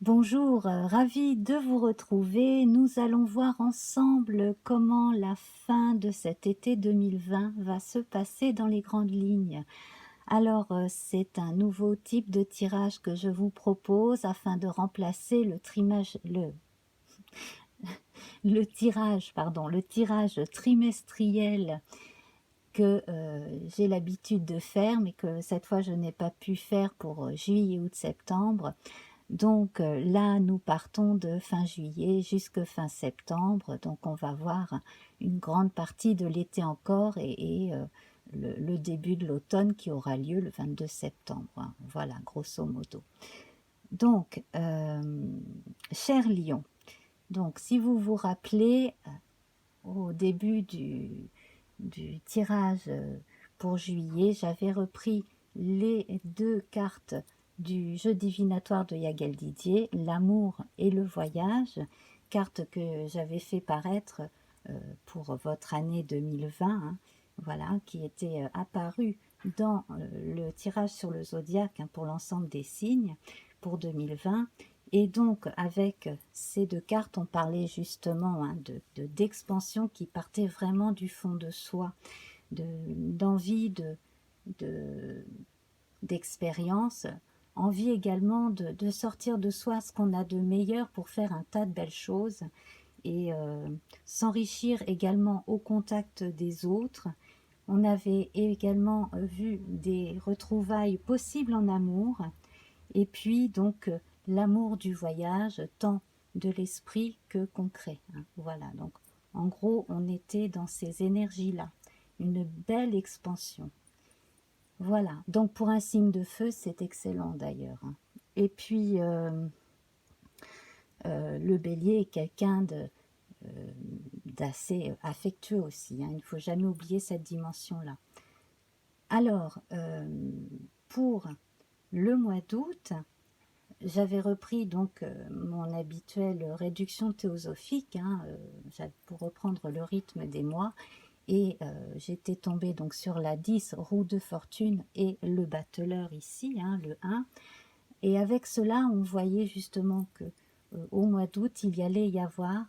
Bonjour, ravie de vous retrouver. Nous allons voir ensemble comment la fin de cet été 2020 va se passer dans les grandes lignes. Alors, c'est un nouveau type de tirage que je vous propose afin de remplacer le tirage trimestriel que j'ai l'habitude de faire, mais que cette fois je n'ai pas pu faire pour juillet, août, septembre. Donc là, nous partons de fin juillet jusque fin septembre, donc on va voir une grande partie de l'été encore et le début de l'automne qui aura lieu le 22 septembre, hein. Voilà, grosso modo. Donc, cher Lion, donc si vous vous rappelez, au début du tirage pour juillet, j'avais repris les deux cartes du jeu divinatoire de Yagel Didier, l'amour et le voyage, cartes que j'avais fait paraître pour votre année 2020, hein, voilà, qui étaient apparues dans le tirage sur le zodiaque, hein, pour l'ensemble des signes pour 2020. Et donc, avec ces deux cartes, on parlait justement, hein, d'expansion qui partait vraiment du fond de soi, d'envie, d'expérience, envie également de sortir de soi ce qu'on a de meilleur pour faire un tas de belles choses et s'enrichir également au contact des autres. On avait également vu des retrouvailles possibles en amour, et puis donc l'amour du voyage, tant de l'esprit que concret, hein. Voilà, donc en gros on était dans ces énergies-là, une belle expansion. Voilà, donc pour un signe de feu c'est excellent d'ailleurs, hein. Et puis le bélier est quelqu'un d'assez affectueux aussi, hein. Il ne faut jamais oublier cette dimension-là. Alors, pour le mois d'août, j'avais repris donc mon habituelle réduction théosophique, hein, pour reprendre le rythme des mois, et j'étais tombée donc sur la 10, roue de fortune, et le battleur ici, hein, le 1. Et avec cela, on voyait justement que au mois d'août, il y allait y avoir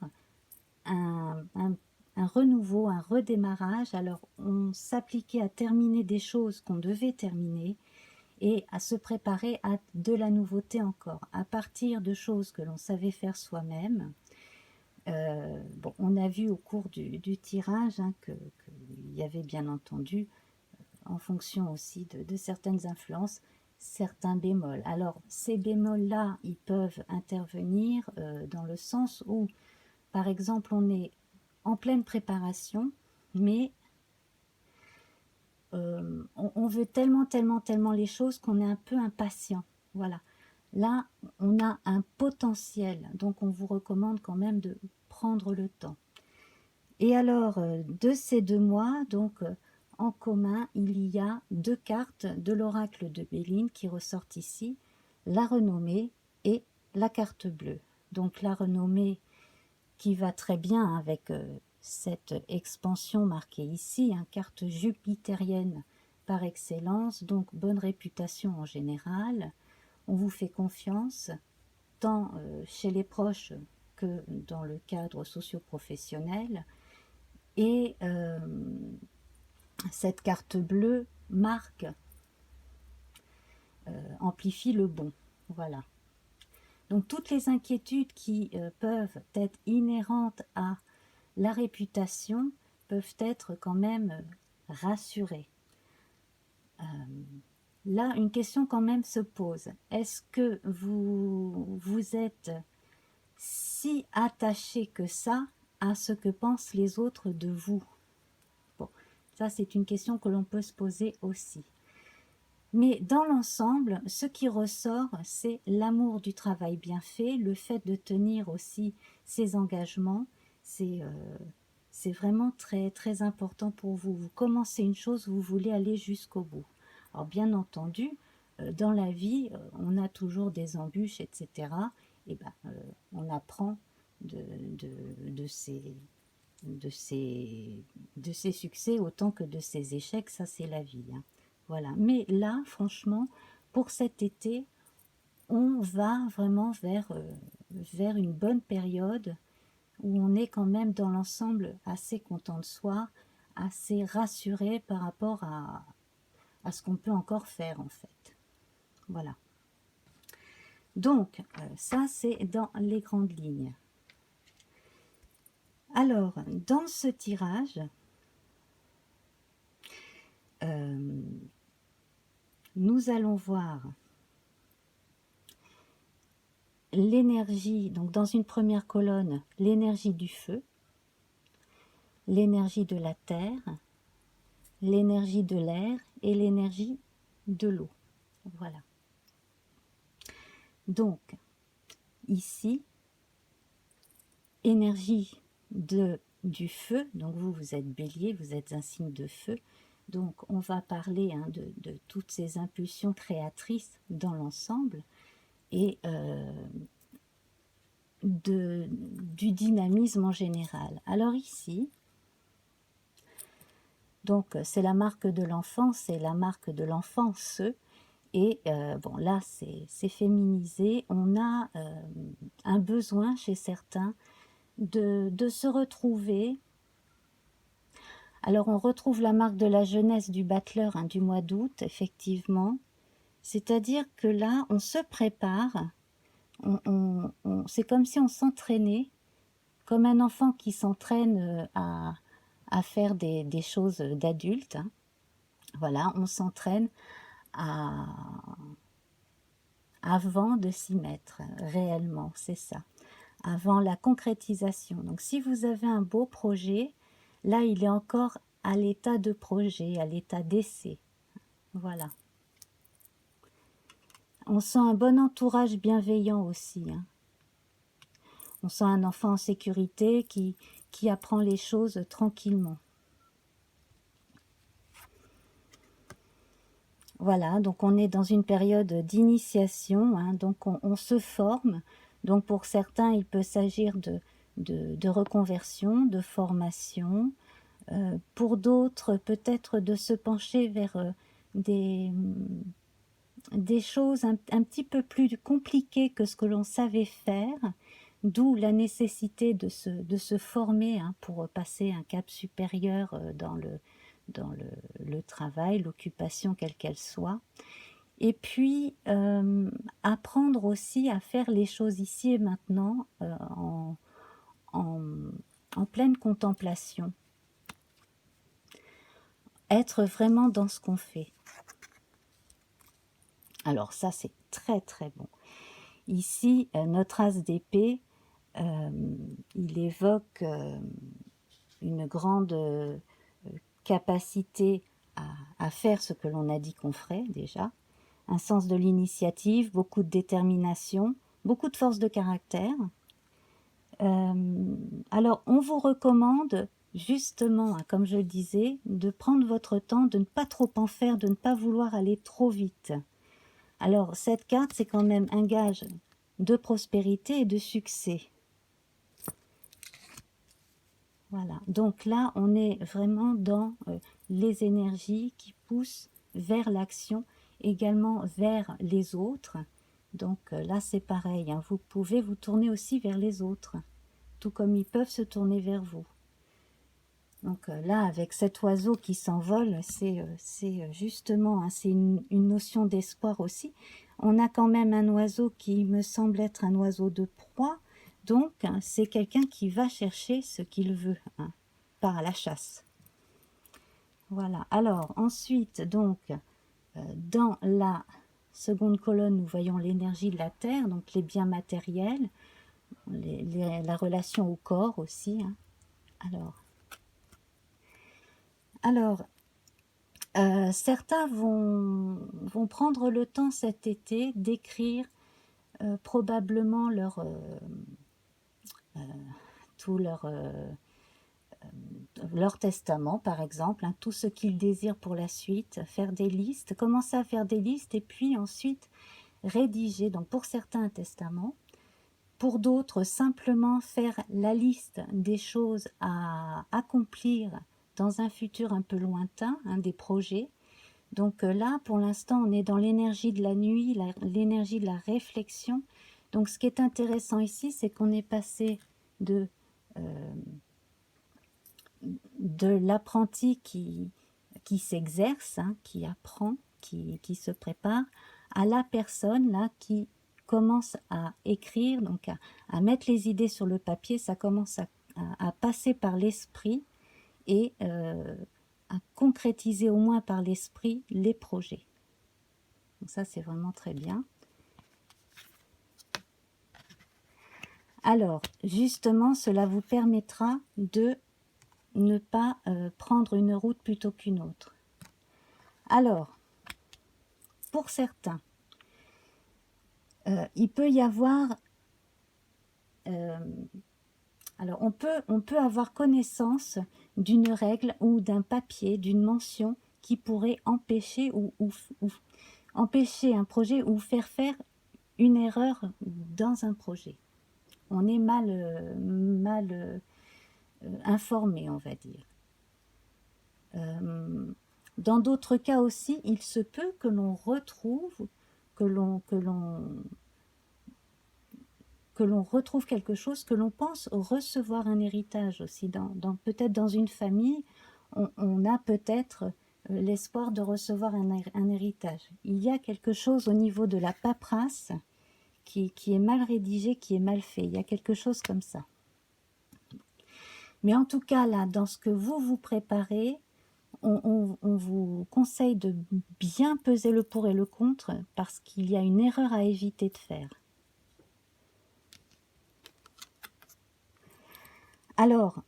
un, un, un renouveau, un redémarrage. Alors, on s'appliquait à terminer des choses qu'on devait terminer et à se préparer à de la nouveauté encore, à partir de choses que l'on savait faire soi-même. Bon, on a vu au cours du tirage, hein, qu'il y avait bien entendu, en fonction aussi de certaines influences, certains bémols. Alors, ces bémols-là, ils peuvent intervenir dans le sens où, par exemple, on est en pleine préparation, mais on veut tellement, tellement, tellement les choses qu'on est un peu impatient. Voilà. Là, on a un potentiel, donc on vous recommande quand même de prendre le temps. Et alors, de ces 2 mois, donc en commun, il y a 2 cartes de l'oracle de Béline qui ressortent ici, la renommée et la carte bleue. Donc la renommée qui va très bien avec cette expansion marquée ici, hein, carte jupitérienne par excellence, donc bonne réputation en général, on vous fait confiance, tant chez les proches que dans le cadre socio-professionnel, et cette carte bleue marque, amplifie le bon, voilà. Donc toutes les inquiétudes qui peuvent être inhérentes à la réputation peuvent être quand même rassurées. Là, une question quand même se pose. Est-ce que vous êtes si attaché que ça à ce que pensent les autres de vous? Bon, ça c'est une question que l'on peut se poser aussi. Mais dans l'ensemble, ce qui ressort, c'est l'amour du travail bien fait, le fait de tenir aussi ses engagements. C'est vraiment très, très important pour vous. Vous commencez une chose, vous voulez aller jusqu'au bout. Alors bien entendu, dans la vie, on a toujours des embûches, etc. Et ben, on apprend de, de ces, de ses, de ses succès autant que de ses échecs, ça c'est la vie, hein. Voilà. Mais là, franchement, pour cet été, on va vraiment vers une bonne période où on est quand même dans l'ensemble assez content de soi, assez rassuré par rapport à ce qu'on peut encore faire en fait. Voilà. Donc, ça c'est dans les grandes lignes. Alors, dans ce tirage, nous allons voir l'énergie, donc dans une première colonne, l'énergie du feu, l'énergie de la terre, l'énergie de l'air et l'énergie de l'eau. Voilà. Donc, ici, énergie du feu, donc vous êtes bélier, vous êtes un signe de feu, donc on va parler de toutes ces impulsions créatrices dans l'ensemble et du dynamisme en général. Alors ici, donc c'est la marque de l'enfant, c'est la marque de l'enfance, et bon là c'est féminisé, on a un besoin chez certains de se retrouver. Alors on retrouve la marque de la jeunesse du battleur du mois d'août, effectivement, c'est-à-dire que là on se prépare, c'est comme si on s'entraînait, comme un enfant qui s'entraîne à faire des choses d'adultes. Voilà, on s'entraîne avant de s'y mettre réellement, c'est ça, avant la concrétisation. Donc si vous avez un beau projet, là il est encore à l'état de projet, à l'état d'essai. Voilà. On sent un bon entourage bienveillant aussi. On sent un enfant en sécurité qui apprend les choses tranquillement. Voilà, donc on est dans une période d'initiation, donc on se forme. Donc pour certains, il peut s'agir de reconversion, de formation. Pour d'autres, peut-être de se pencher vers des choses un petit peu plus compliquées que ce que l'on savait faire, d'où la nécessité de se former pour passer un cap supérieur dans le travail, l'occupation quelle qu'elle soit. Et puis, apprendre aussi à faire les choses ici et maintenant en pleine contemplation. Être vraiment dans ce qu'on fait. Alors ça, c'est très très bon. Ici, notre as d'épée, il évoque une grande capacité à faire ce que l'on a dit qu'on ferait déjà, un sens de l'initiative, beaucoup de détermination, beaucoup de force de caractère. Alors, on vous recommande justement, comme je le disais, de prendre votre temps, de ne pas trop en faire, de ne pas vouloir aller trop vite. Alors, cette carte, c'est quand même un gage de prospérité et de succès. Voilà, donc là, on est vraiment dans les énergies qui poussent vers l'action, également vers les autres. Donc là, c'est pareil, vous pouvez vous tourner aussi vers les autres, tout comme ils peuvent se tourner vers vous. Donc là, avec cet oiseau qui s'envole, c'est justement, c'est une notion d'espoir aussi. On a quand même un oiseau qui me semble être un oiseau de proie, donc c'est quelqu'un qui va chercher ce qu'il veut, par la chasse. Voilà, alors ensuite, donc, dans la seconde colonne, nous voyons l'énergie de la terre, donc les biens matériels, la relation au corps aussi. Alors, certains vont prendre le temps cet été d'écrire probablement tout leur testament, par exemple, tout ce qu'ils désirent pour la suite, faire des listes, commencer à faire des listes et puis ensuite rédiger, donc pour certains un testament, pour d'autres simplement faire la liste des choses à accomplir dans un futur un peu lointain, des projets. Donc là, pour l'instant, on est dans l'énergie de la nuit, l'énergie de la réflexion. Donc ce qui est intéressant ici, c'est qu'on est passé de, euh, de l'apprenti qui s'exerce, hein, qui apprend, qui se prépare, à la personne là qui commence à écrire, donc à mettre les idées sur le papier. Ça commence à passer par l'esprit et à concrétiser au moins par l'esprit les projets. Donc ça, c'est vraiment très bien. Alors, justement, cela vous permettra de ne pas prendre une route plutôt qu'une autre. Alors, pour certains, il peut y avoir... alors, on peut avoir connaissance d'une règle ou d'un papier, d'une mention qui pourrait empêcher ou empêcher un projet ou faire une erreur dans un projet. On est mal informé, on va dire. Dans d'autres cas aussi, il se peut que l'on retrouve, que l'on retrouve quelque chose, que l'on pense recevoir un héritage aussi. Peut-être dans une famille, on a peut-être l'espoir de recevoir un héritage. Il y a quelque chose au niveau de la paperasse qui est mal rédigé, qui est mal fait. Il y a quelque chose comme ça. Mais en tout cas, là, dans ce que vous vous préparez, on vous conseille de bien peser le pour et le contre parce qu'il y a une erreur à éviter de faire. Alors,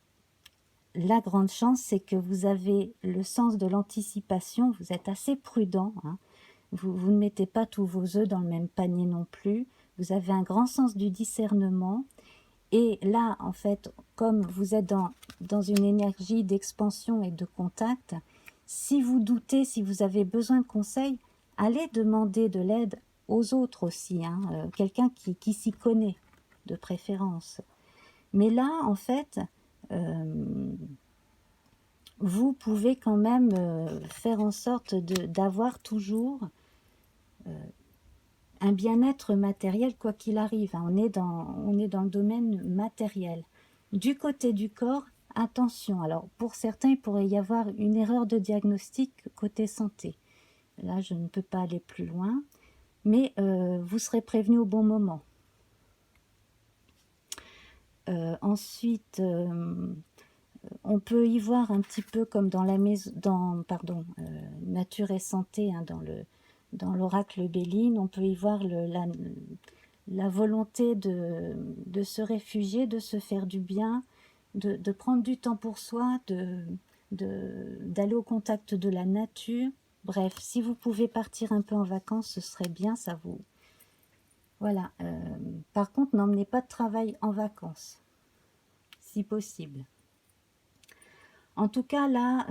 la grande chance, c'est que vous avez le sens de l'anticipation, vous êtes assez prudent, hein. Vous ne mettez pas tous vos œufs dans le même panier non plus, vous avez un grand sens du discernement, et là, en fait, comme vous êtes dans une énergie d'expansion et de contact, si vous doutez, si vous avez besoin de conseils, allez demander de l'aide aux autres aussi, hein, quelqu'un qui s'y connaît, de préférence. Mais là, en fait, vous pouvez quand même faire en sorte d'avoir toujours un bien-être matériel, quoi qu'il arrive. Hein. On est dans le domaine matériel. Du côté du corps, attention. Alors, pour certains, il pourrait y avoir une erreur de diagnostic côté santé. Là, je ne peux pas aller plus loin. Mais vous serez prévenu au bon moment. Ensuite, on peut y voir un petit peu comme dans la maison, Nature et Santé, hein, dans l'oracle Béline, on peut y voir la volonté de se réfugier, de se faire du bien, de prendre du temps pour soi, d'aller au contact de la nature. Bref, si vous pouvez partir un peu en vacances, ce serait bien, ça vous... Voilà. Par contre, n'emmenez pas de travail en vacances, si possible. En tout cas, là,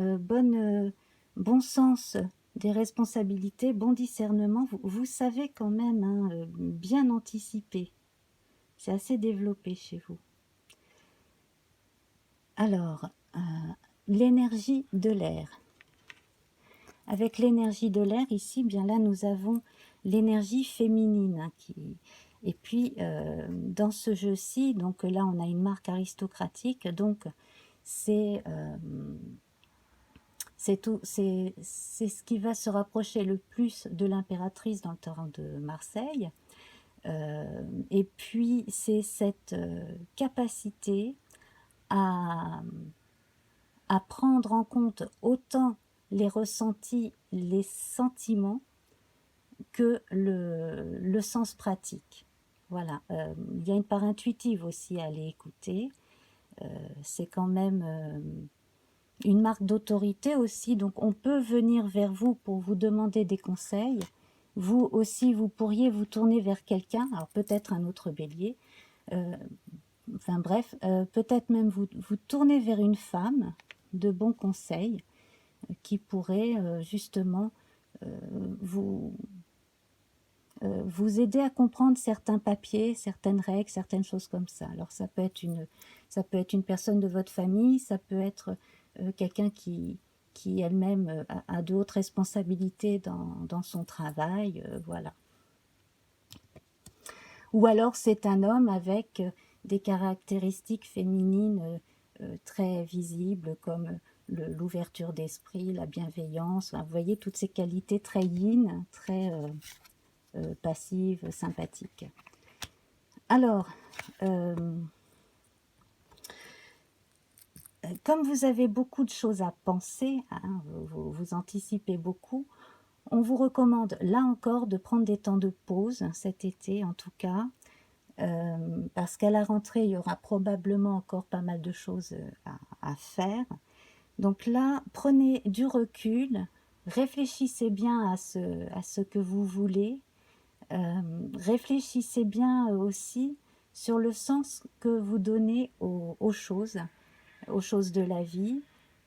bon sens des responsabilités, bon discernement, vous savez quand même, hein, bien anticiper. C'est assez développé chez vous. Alors, l'énergie de l'air. Avec l'énergie de l'air, ici, bien là, nous avons l'énergie féminine. Hein, et puis, dans ce jeu-ci, donc là, on a une marque aristocratique, donc c'est ce qui va se rapprocher le plus de l'impératrice dans le torrent de Marseille. Et puis, c'est cette capacité à prendre en compte autant les ressentis, les sentiments, que le sens pratique. Voilà, il y a une part intuitive aussi à aller écouter. C'est quand même une marque d'autorité aussi, donc on peut venir vers vous pour vous demander des conseils. Vous aussi, vous pourriez vous tourner vers quelqu'un, alors peut-être un autre bélier, enfin bref, peut-être même vous tourner vers une femme de bons conseils qui pourrait justement vous aider à comprendre certains papiers, certaines règles, certaines choses comme ça. Alors ça peut être une personne de votre famille, ça peut être quelqu'un qui qui elle-même a de hautes responsabilités dans son travail, voilà. Ou alors c'est un homme avec des caractéristiques féminines très visibles comme l'ouverture d'esprit, la bienveillance, enfin, vous voyez toutes ces qualités très yin, très passives, sympathiques. Alors, comme vous avez beaucoup de choses à penser, hein, vous anticipez beaucoup, on vous recommande là encore de prendre des temps de pause cet été en tout cas, parce qu'à la rentrée il y aura probablement encore pas mal de choses à faire. Donc là, prenez du recul, réfléchissez bien à ce que vous voulez, réfléchissez bien aussi sur le sens que vous donnez aux choses de la vie,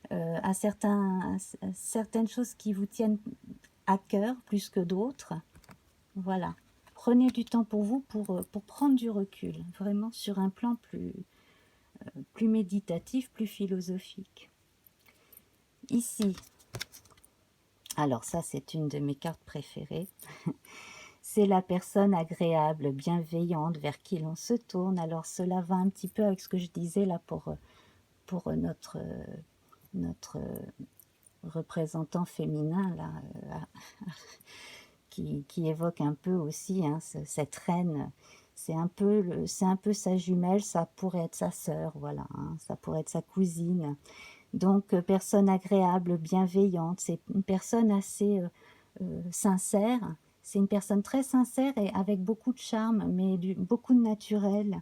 à certaines choses qui vous tiennent à cœur plus que d'autres. Voilà. Prenez du temps pour vous pour prendre du recul, vraiment sur un plan plus méditatif, plus philosophique. Ici, alors ça c'est une de mes cartes préférées, c'est la personne agréable, bienveillante, vers qui l'on se tourne. Alors cela va un petit peu avec ce que je disais là pour notre représentant féminin là, qui évoque un peu aussi hein, cette reine. C'est un peu sa jumelle, ça pourrait être sa sœur, voilà, hein, ça pourrait être sa cousine. Donc personne agréable, bienveillante, c'est une personne assez sincère, c'est une personne très sincère et avec beaucoup de charme, mais beaucoup de naturel.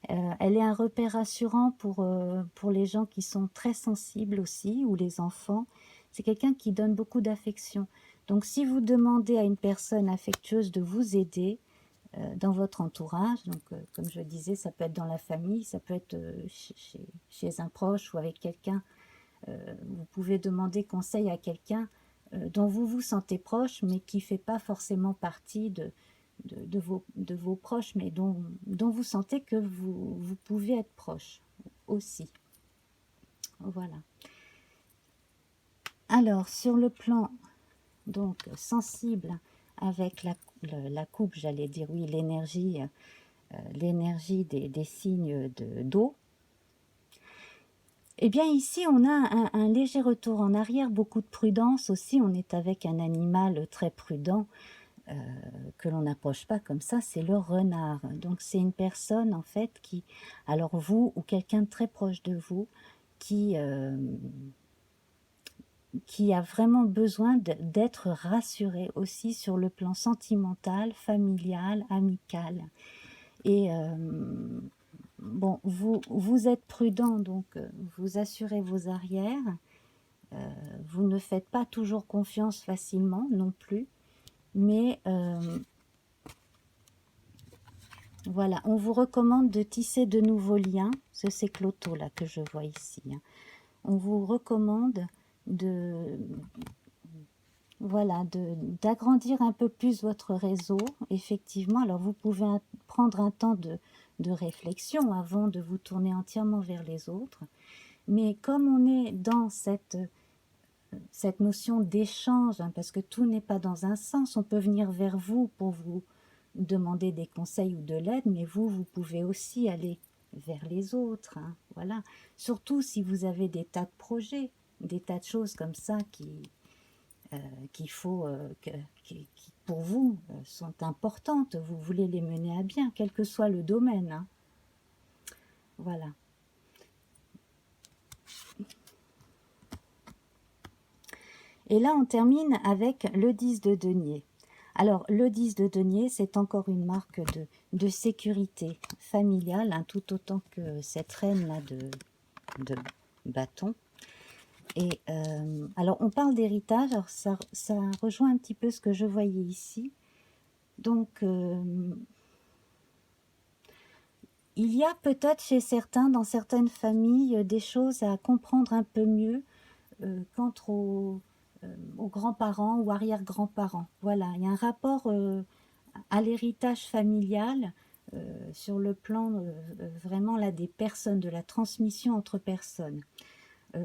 Elle est un repère rassurant pour les gens qui sont très sensibles aussi, ou les enfants. C'est quelqu'un qui donne beaucoup d'affection. Donc si vous demandez à une personne affectueuse de vous aider dans votre entourage, donc comme je disais, ça peut être dans la famille, ça peut être chez un proche ou avec quelqu'un, vous pouvez demander conseil à quelqu'un dont vous vous sentez proche, mais qui ne fait pas forcément partie de vos proches, mais dont vous sentez que vous pouvez être proche aussi. Voilà. Alors, sur le plan donc sensible, avec la coupe, j'allais dire, oui, l'énergie des signes d'eau, eh bien ici on a un léger retour en arrière, beaucoup de prudence aussi, on est avec un animal très prudent, que l'on n'approche pas comme ça, c'est le renard. Donc c'est une personne en fait qui, alors vous ou quelqu'un de très proche de vous, qui a vraiment besoin d'être rassuré aussi sur le plan sentimental, familial, amical. Et bon, vous êtes prudent, donc vous assurez vos arrières, vous ne faites pas toujours confiance facilement non plus, mais voilà, on vous recommande de tisser de nouveaux liens, c'est Cloto là que je vois ici, hein. On vous recommande voilà, d'agrandir un peu plus votre réseau, effectivement. Alors vous pouvez prendre un temps de réflexion avant de vous tourner entièrement vers les autres, mais comme on est dans cette notion d'échange, hein, parce que tout n'est pas dans un sens, on peut venir vers vous pour vous demander des conseils ou de l'aide, mais vous pouvez aussi aller vers les autres, hein, voilà. Surtout si vous avez des tas de projets, des tas de choses comme ça qu'il faut, qui pour vous sont importantes, vous voulez les mener à bien, quel que soit le domaine, hein. Voilà. Et là, on termine avec le 10 de denier. Alors, le 10 de denier, c'est encore une marque de sécurité familiale, hein, tout autant que cette reine-là de bâton. Et alors, on parle d'héritage, alors ça rejoint un petit peu ce que je voyais ici. Donc, il y a peut-être chez certains, dans certaines familles, des choses à comprendre un peu mieux quant aux grands-parents ou arrière-grands-parents. Voilà, il y a un rapport à l'héritage familial sur le plan vraiment là des personnes, de la transmission entre personnes.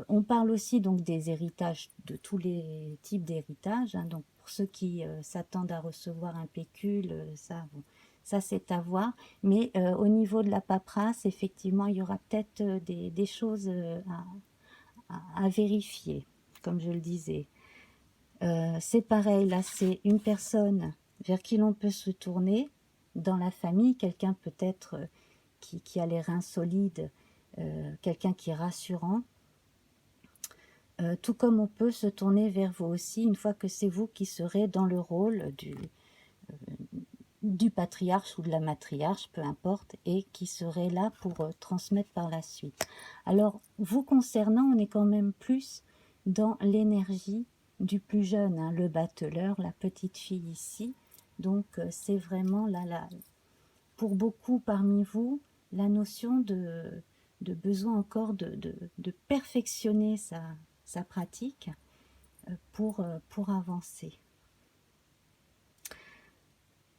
On parle aussi donc des héritages, de tous les types d'héritages, hein. Donc pour ceux qui s'attendent à recevoir un pécule, ça, bon, ça c'est à voir. Mais au niveau de la paperasse, effectivement, il y aura peut-être des choses à vérifier, comme je le disais. C'est pareil, là c'est une personne vers qui l'on peut se tourner dans la famille, quelqu'un peut-être qui a les reins solides, quelqu'un qui est rassurant. Tout comme on peut se tourner vers vous aussi une fois que c'est vous qui serez dans le rôle du patriarche ou de la matriarche, peu importe, et qui serez là pour transmettre par la suite. Alors, vous concernant, on est quand même plus dans l'énergie du plus jeune, hein, le battleur, la petite fille ici. Donc, c'est vraiment là, pour beaucoup parmi vous, la notion de besoin encore de perfectionner sa pratique pour avancer.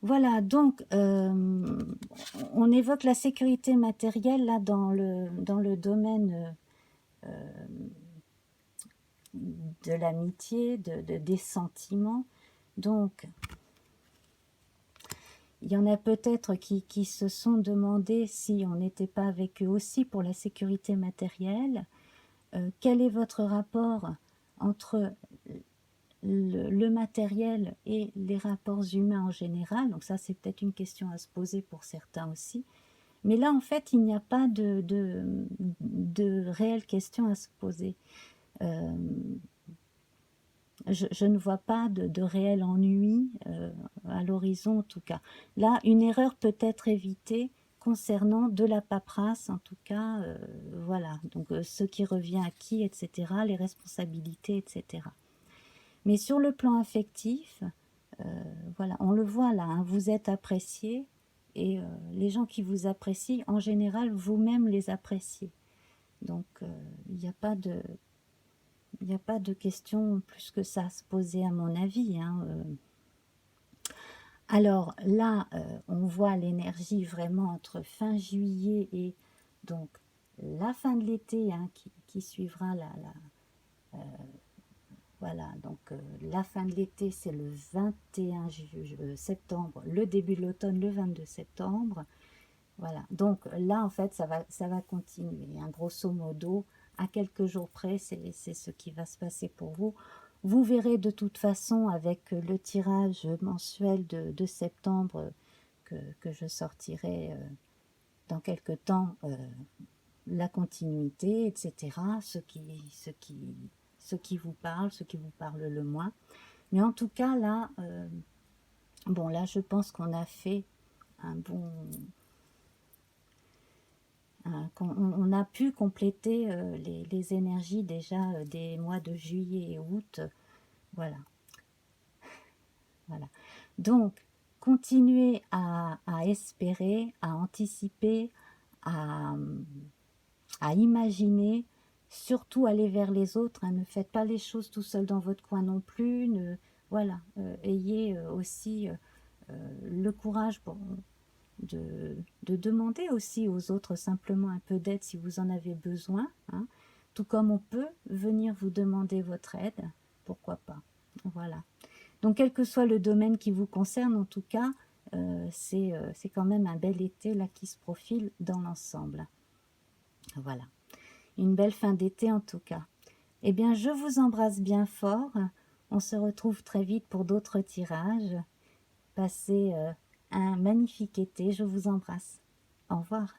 Voilà, donc on évoque la sécurité matérielle là dans le domaine de l'amitié, des sentiments. Donc, il y en a peut-être qui se sont demandé si on n'était pas avec eux aussi pour la sécurité matérielle. Quel est votre rapport entre le matériel et les rapports humains en général? Donc ça, c'est peut-être une question à se poser pour certains aussi. Mais là, en fait, il n'y a pas de réelle question à se poser. Je ne vois pas de réel ennui à l'horizon, en tout cas. Là, une erreur peut être évitée concernant de la paperasse, en tout cas, voilà. Donc, ce qui revient à qui, etc., les responsabilités, etc. Mais sur le plan affectif, voilà, on le voit là, hein, vous êtes apprécié et les gens qui vous apprécient, en général, vous-même les appréciez. Donc, il n'y a pas de question plus que ça à se poser à mon avis, hein. Alors là, on voit l'énergie vraiment entre fin juillet et donc la fin de l'été, hein, qui suivra voilà, donc la fin de l'été, c'est le 21 septembre, le début de l'automne, le 22 septembre. Voilà, donc là, en fait, ça va continuer. Hein. Grosso modo, à quelques jours près, c'est ce qui va se passer pour vous. Vous verrez de toute façon avec le tirage mensuel de septembre que je sortirai dans quelques temps, la continuité, etc. Ce qui vous parle, ce qui vous parle le moins. Mais en tout cas, là, bon, là, je pense qu'on a fait un bon... on a pu compléter les énergies déjà des mois de juillet et août. Voilà. Voilà. Donc, continuez à espérer, à anticiper, à, à imaginer, surtout aller vers les autres. Hein, ne faites pas les choses tout seul dans votre coin non plus. Voilà, ayez aussi le courage de demander aussi aux autres simplement un peu d'aide si vous en avez besoin. Hein, tout comme on peut venir vous demander votre aide, pourquoi pas. Voilà. Donc, quel que soit le domaine qui vous concerne, en tout cas, c'est quand même un bel été là qui se profile dans l'ensemble. Voilà. Une belle fin d'été en tout cas. Eh bien, je vous embrasse bien fort. On se retrouve très vite pour d'autres tirages. Passez un magnifique été. Je vous embrasse. Au revoir.